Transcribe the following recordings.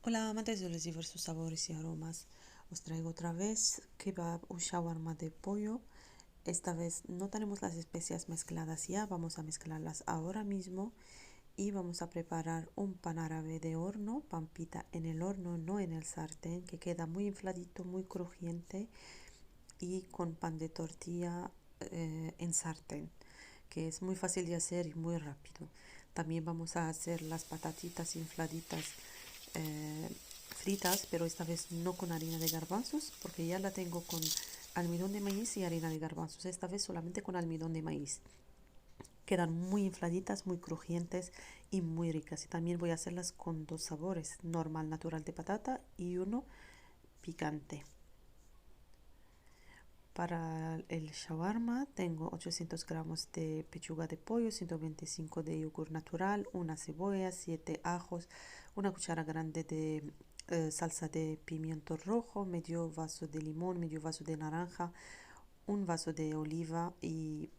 Hola amantes de los diversos sabores y aromas, os traigo otra vez kebab o shawarma de pollo. Esta vez no tenemos las especias mezcladas ya, vamos a mezclarlas ahora mismo y vamos a preparar un pan árabe de horno, pan pita en el horno, no en el sartén, que queda muy infladito, muy crujiente, y con pan de tortilla en sartén, que es muy fácil de hacer y muy rápido. También vamos a hacer las patatitas infladitas eh, fritas, pero esta vez no con harina de garbanzos, porque ya la tengo con almidón de maíz y harina de garbanzos. Esta vez solamente con almidón de maíz. Quedan muy infladitas, muy crujientes y muy ricas. Y también voy a hacerlas con dos sabores, normal, natural de patata y uno picante. Para el shawarma tengo 800 gramos de pechuga de pollo, 125 de yogur natural, una cebolla, 7 ajos, una cuchara grande de salsa de pimiento rojo, medio vaso de limón, medio vaso de naranja, un vaso de oliva y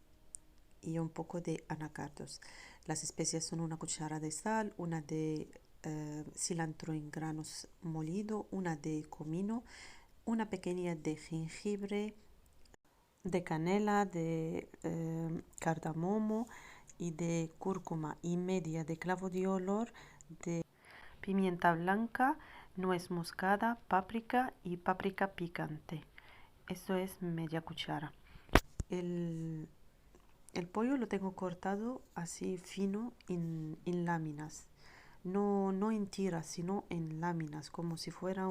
un poco de anacardos. Las especias son una cuchara de sal, una de cilantro en granos molido, una de comino, una pequeña de jengibre, de canela, de cardamomo y de cúrcuma, y media de clavo de olor, de pimienta blanca, nuez moscada, páprica y páprica picante. Eso es media cuchara. El, el pollo lo tengo cortado así fino en láminas. No en tiras, sino en láminas, como si fuera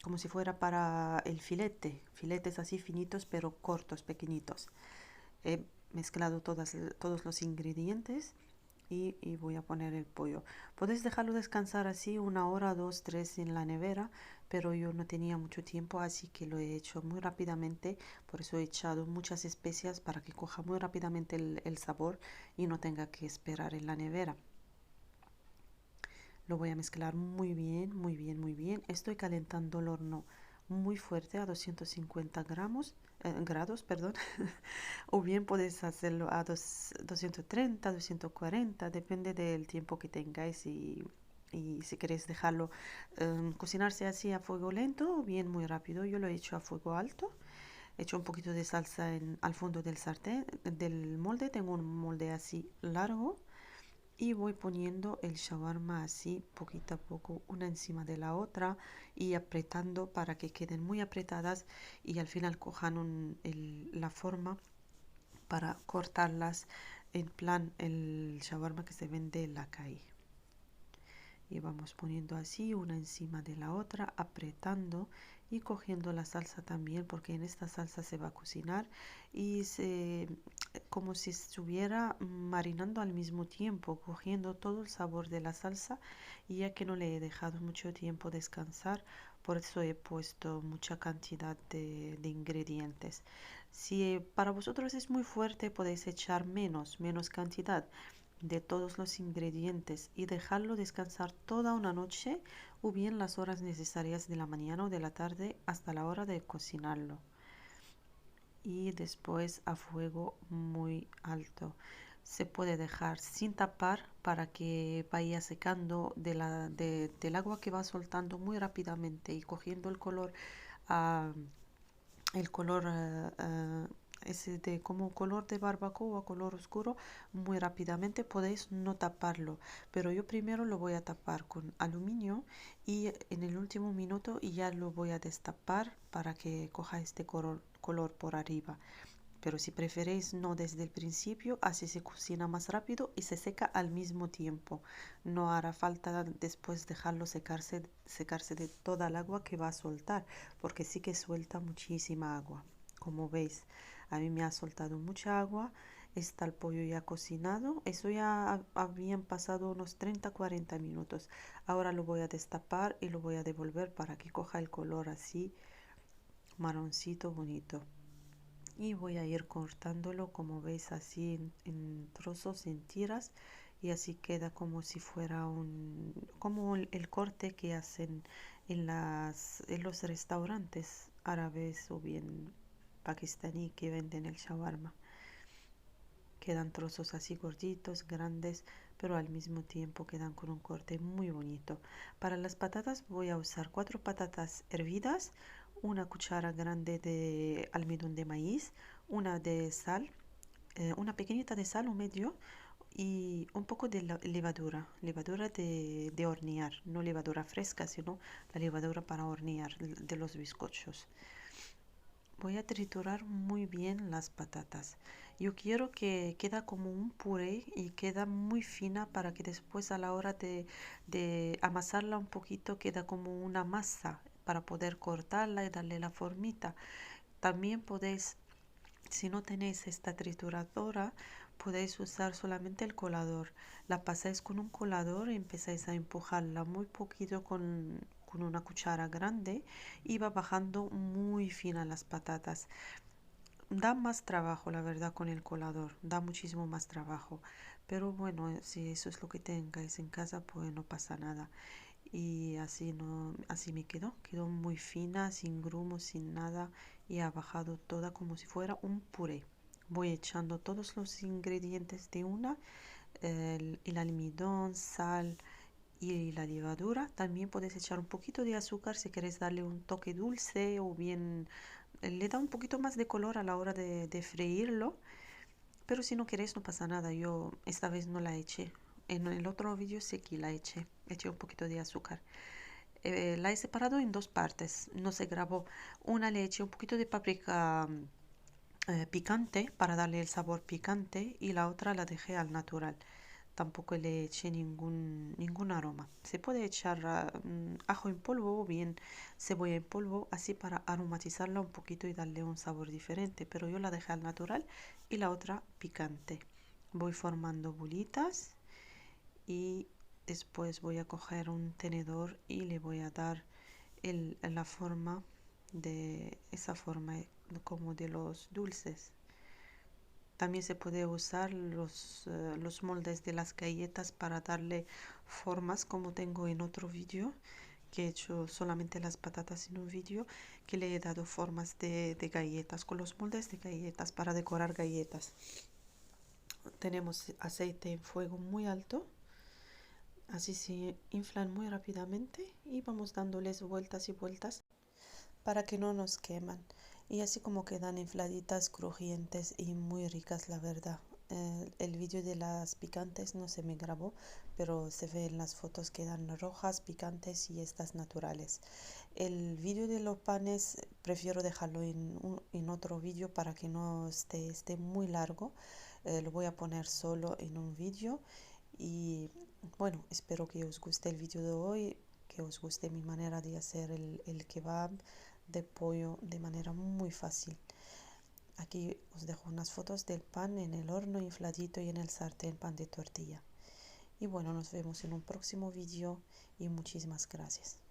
como si fuera para el filete, filetes así finitos pero cortos, pequeñitos. He mezclado todos los ingredientes y voy a poner el pollo. Puedes dejarlo descansar así una hora, dos, tres en la nevera, pero yo no tenía mucho tiempo, así que lo he hecho muy rápidamente. Por eso he echado muchas especias para que coja muy rápidamente el sabor y no tenga que esperar en la nevera. Lo voy a mezclar muy bien, muy bien, muy bien. Estoy calentando el horno muy fuerte a 250 grados, perdón. O bien puedes hacerlo a 230, 240, depende del tiempo que tengáis y si queréis dejarlo cocinarse así a fuego lento o bien muy rápido. Yo lo he hecho a fuego alto. He hecho un poquito de salsa al fondo del sartén, del molde. Tengo un molde así largo y voy poniendo el shawarma así poquito a poco una encima de la otra y apretando para que queden muy apretadas y al final cojan la forma para cortarlas en plan el shawarma que se vende en la calle. Y vamos poniendo así una encima de la otra, apretando y cogiendo la salsa también, porque en esta salsa se va a cocinar y como si estuviera marinando al mismo tiempo, cogiendo todo el sabor de la salsa. Y ya que no le he dejado mucho tiempo descansar, por eso he puesto mucha cantidad de ingredientes. Si para vosotros es muy fuerte, podéis echar menos cantidad de todos los ingredientes y dejarlo descansar toda una noche o bien las horas necesarias de la mañana o de la tarde hasta la hora de cocinarlo. Y después a fuego muy alto. Se puede dejar sin tapar para que vaya secando del agua que va soltando muy rápidamente y cogiendo ah, el color ese de como color de barbacoa, color oscuro, muy rápidamente. Podéis no taparlo, pero yo primero lo voy a tapar con aluminio y en el último minuto y ya lo voy a destapar para que coja este color por arriba. Pero si preferéis no desde el principio, así se cocina más rápido y se seca al mismo tiempo. No hará falta después dejarlo secarse de toda el agua que va a soltar, porque sí que suelta muchísima agua. Como veis, a mí me ha soltado mucha agua. Está el pollo ya cocinado. Eso ya habían pasado unos 30-40 minutos. Ahora lo voy a destapar y lo voy a devolver para que coja el color así marroncito bonito. Y voy a ir cortándolo como veis así en trozos, en tiras, y así queda como si fuera como el corte que hacen en los restaurantes árabes o bien pakistaní que venden el shawarma. Quedan trozos así gorditos, grandes, pero al mismo tiempo quedan con un corte muy bonito. Para las patatas voy a usar 4 patatas hervidas, una cuchara grande de almidón de maíz, una de sal, una pequeñita de sal o medio y un poco de levadura, levadura de hornear, no levadura fresca, sino la levadura para hornear de los bizcochos. Voy a triturar muy bien las patatas. Yo quiero que queda como un puré y queda muy fina para que después a la hora de amasarla un poquito queda como una masa para poder cortarla y darle la formita. También podéis, si no tenéis esta trituradora, podéis usar solamente el colador. La pasáis con un colador y empezáis a empujarla muy poquito con una cuchara grande y va bajando muy fina las patatas. Da más trabajo, la verdad, con el colador, da muchísimo más trabajo. Pero bueno, si eso es lo que tengáis en casa, pues no pasa nada. Y así no, así me quedó muy fina, sin grumos, sin nada y ha bajado toda como si fuera un puré. Voy echando todos los ingredientes de una, el almidón, sal y la levadura. También puedes echar un poquito de azúcar si quieres darle un toque dulce o bien le da un poquito más de color a la hora de freírlo. Pero si no queréis no pasa nada. Yo esta vez no la eché. En el otro vídeo sí que la eché. Eché un poquito de azúcar. La he separado en dos partes. No se grabó. Una le eché un poquito de paprika picante para darle el sabor picante y la otra la dejé al natural. Tampoco le eché ningún aroma. Se puede echar ajo en polvo o bien cebolla en polvo, así para aromatizarla un poquito y darle un sabor diferente. Pero yo la dejé al natural y la otra picante. Voy formando bolitas y después voy a coger un tenedor y le voy a dar la forma de esa forma como de los dulces. También se puede usar los moldes de las galletas para darle formas como tengo en otro vídeo que he hecho solamente las patatas en un vídeo que le he dado formas de galletas con los moldes de galletas para decorar galletas. Tenemos aceite en fuego muy alto, así se inflan muy rápidamente y vamos dándoles vueltas y vueltas para que no nos queman. Y así como quedan infladitas, crujientes y muy ricas, la verdad. El vídeo de las picantes no se me grabó, pero se ve en las fotos quedan rojas, picantes y estas naturales. El vídeo de los panes prefiero dejarlo en otro vídeo para que no esté muy largo. Lo voy a poner solo en un vídeo y bueno, espero que os guste el vídeo de hoy, que os guste mi manera de hacer el kebab de pollo de manera muy fácil. Aquí os dejo unas fotos del pan en el horno infladito y en el sartén pan de tortilla. Y bueno, nos vemos en un próximo vídeo y muchísimas gracias.